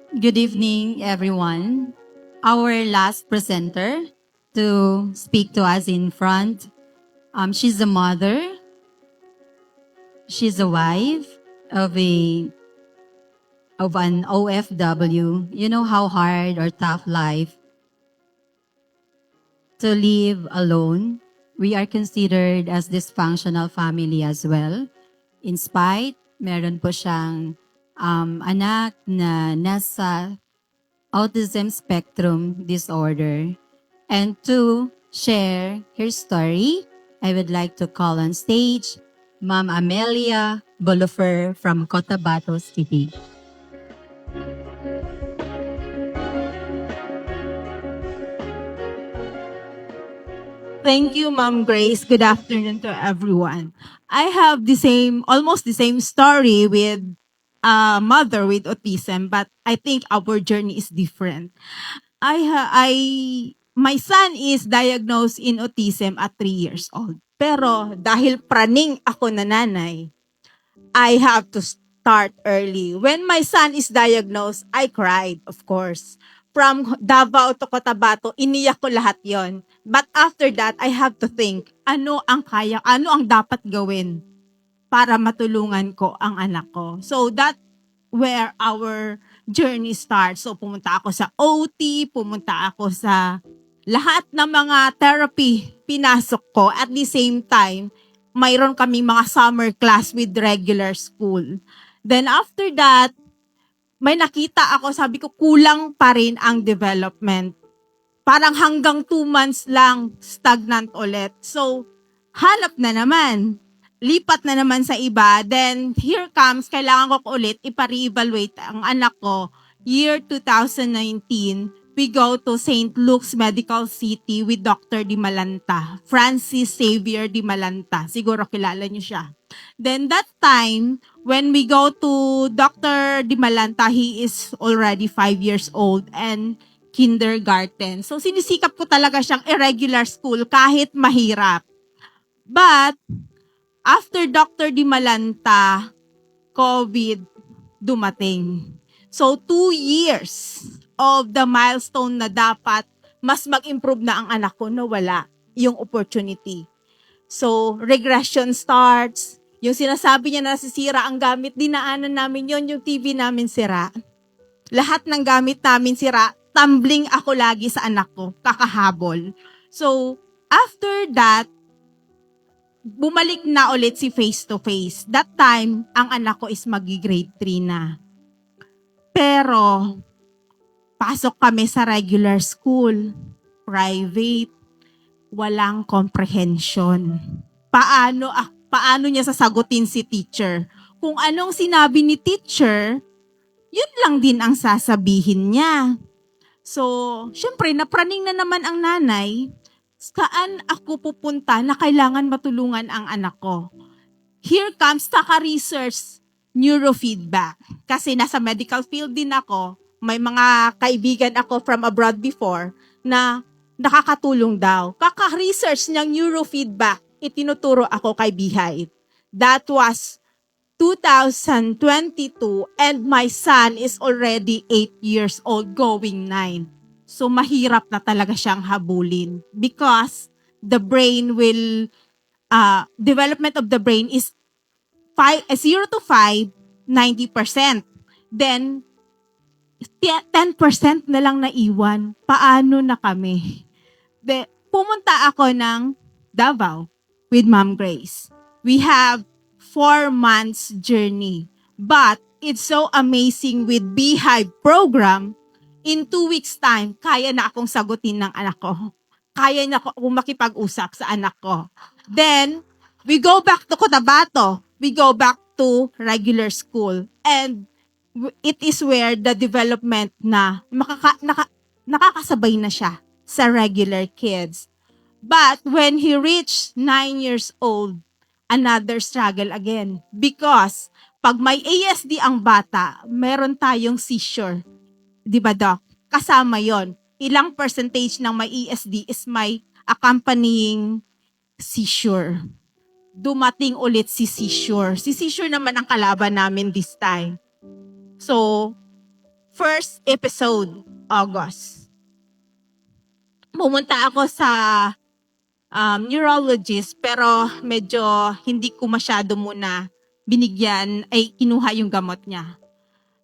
Good evening, everyone. Our last presenter to speak to us in front, she's a mother, she's a wife of an OFW. You know how hard or tough life to live alone. We are considered as dysfunctional family as well. In spite, meron po siyang anak na nasa autism spectrum disorder. And to share her story, I would like to call on stage Ma'am Amelia Bolifer from Cotabato City. Thank you, Ma'am Grace. Good afternoon to everyone. I have almost the same story with a mother with autism, but I think our journey is different. My son is diagnosed in autism at 3 years old. Pero dahil praning ako na nanay, I have to start early. When my son is diagnosed, I cried, of course. From Davao to Cotabato, iniyak ko lahat yon. But after that, I have to think, ano ang dapat gawin para matulungan ko ang anak ko. So that where our journey starts. So pumunta ako sa OT, pumunta ako sa lahat ng mga therapy pinasok ko. At the same time, mayroon kaming mga summer class with regular school. Then after that, may nakita ako, sabi ko, kulang pa rin ang development. Parang hanggang 2 months lang, stagnant ulit. So, hanap na naman. Lipat na naman sa iba. Then, here comes, kailangan ko ulit ipa-reevaluate ang anak ko. Year 2019, we go to St. Luke's Medical City with Dr. Di Malanta. Francis Xavier Di Malanta. Siguro kilala niyo siya. Then that time, when we go to Dr. Di Malanta, he is already 5 years old and kindergarten. So sinisikap ko talaga siyang irregular school kahit mahirap. But after Dr. Di Malanta, COVID dumating. So 2 years of the milestone na dapat mas mag-improve na ang anak ko, wala yung opportunity. So regression starts. Yung sinasabi niya na nasisira ang gamit, dinaanan namin yon, yung TV namin sira. Lahat ng gamit namin sira, tumbling ako lagi sa anak ko, kakahabol. So, after that, bumalik na ulit si face to face. That time, ang anak ko is grade 3 na. Pero, pasok kami sa regular school, private, walang comprehension. Paano niya sasagutin si teacher? Kung anong sinabi ni teacher, yun lang din ang sasabihin niya. So, syempre, napraning na naman ang nanay. Saan ako pupunta na kailangan matulungan ang anak ko? Here comes taka-research neurofeedback. Kasi nasa medical field din ako, may mga kaibigan ako from abroad before na nakakatulong daw. Kaka-research ng neurofeedback, itinuturo ako kay Bihay. That was 2022 and my son is already 8 years old going 9. So mahirap na talaga siyang habulin because the brain will development of the brain is 0 to 5 90%. Then 10% na lang naiwan. Paano na kami? Pumunta ako ng Davao with Ma'am Grace. We have 4 months journey. But it's so amazing with Beehive program, in 2 weeks time, kaya na akong sagutin ng anak ko. Kaya na akong makipag-usap sa anak ko. Then, we go back to Cotabato. We go back to regular school. And it is where the development na nakakasabay na siya sa regular kids. But when he reached 9 years old, another struggle again. Because pag may ASD ang bata, meron tayong seizure. Di ba, Doc? Kasama yon. Ilang percentage ng may ASD is may accompanying seizure. Dumating ulit si seizure. Si seizure naman ang kalaban namin this time. So, first episode, August. Pumunta ako sa neurologist, pero medyo hindi ko masyado muna kinuha yung gamot niya.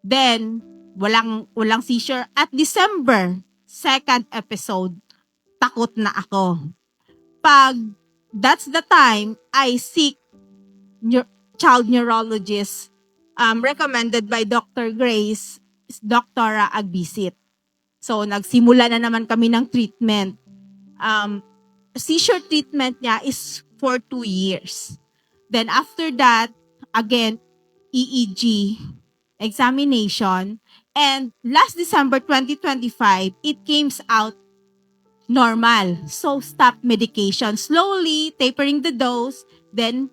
Then, walang seizure. At December, second episode, takot na ako. That's the time I seek child neurologist recommended by Dr. Grace, Dr. Agbisit. So, nagsimula na naman kami ng treatment. Seizure treatment niya is for 2 years. Then after that, again, EEG examination. And last December 2025, it came out normal. So, stop medication. Slowly, tapering the dose. Then,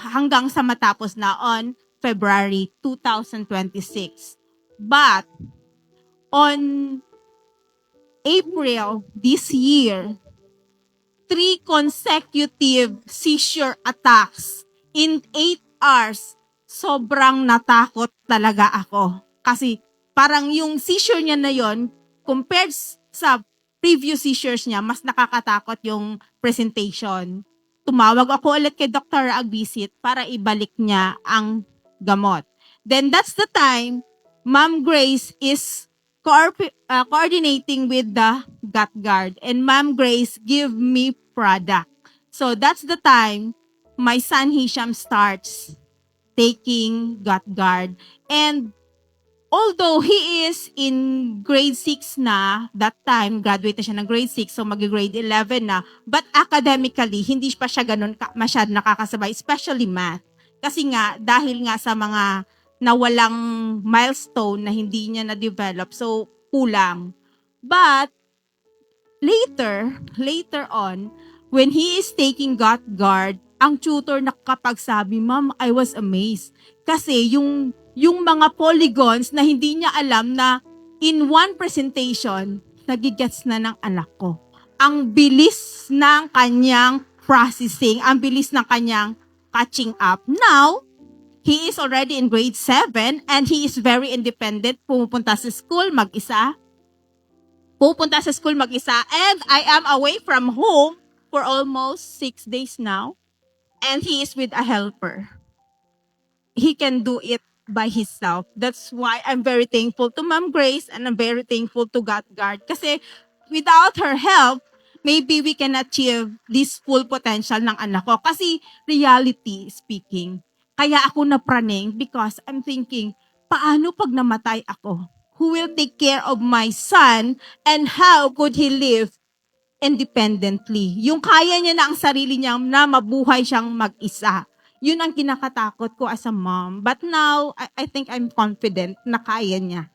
hanggang sa matapos na on February 2026. But, on April this year, 3 consecutive seizure attacks in 8 hours. Sobrang natakot talaga ako. Kasi parang yung seizure niya na yon, compared sa previous seizures niya, mas nakakatakot yung presentation. Tumawag ako ulit kay Dr. Agbisit para ibalik niya ang gamot. Then that's the time, Ma'am Grace is coordinating with the GutGuard, and Ma'am Grace give me product. So that's the time my son Hisham starts taking GutGuard. And although he is in grade 6 na, that time, graduate na siya ng grade 6, so mag-grade 11 na, but academically, hindi pa siya ganun masyado nakakasabay, especially math. Kasi nga, dahil nga sa mga nawalang milestone na hindi niya na-develop, so kulang. But, later on, when he is taking GutGuard, ang tutor nakapagsabi, "Ma'am, I was amazed." Kasi yung mga polygons na hindi niya alam na in one presentation, nagigets na ng anak ko. Ang bilis ng kanyang processing, ang bilis ng kanyang catching up. Now, he is already in grade 7 and he is very independent. Pupunta sa school mag-isa. And I am away from home for almost 6 days now. And he is with a helper. He can do it by himself. That's why I'm very thankful to Ma'am Grace and I'm very thankful to GutGuard. Kasi without her help, maybe we can achieve this full potential ng anak ko. Kasi reality speaking, kaya ako napraning because I'm thinking, paano pag namatay ako? Who will take care of my son and how could he live independently? Yung kaya niya na ang sarili niya na mabuhay siyang mag-isa. Yun ang kinakatakot ko as a mom. But now, I think I'm confident na kaya niya.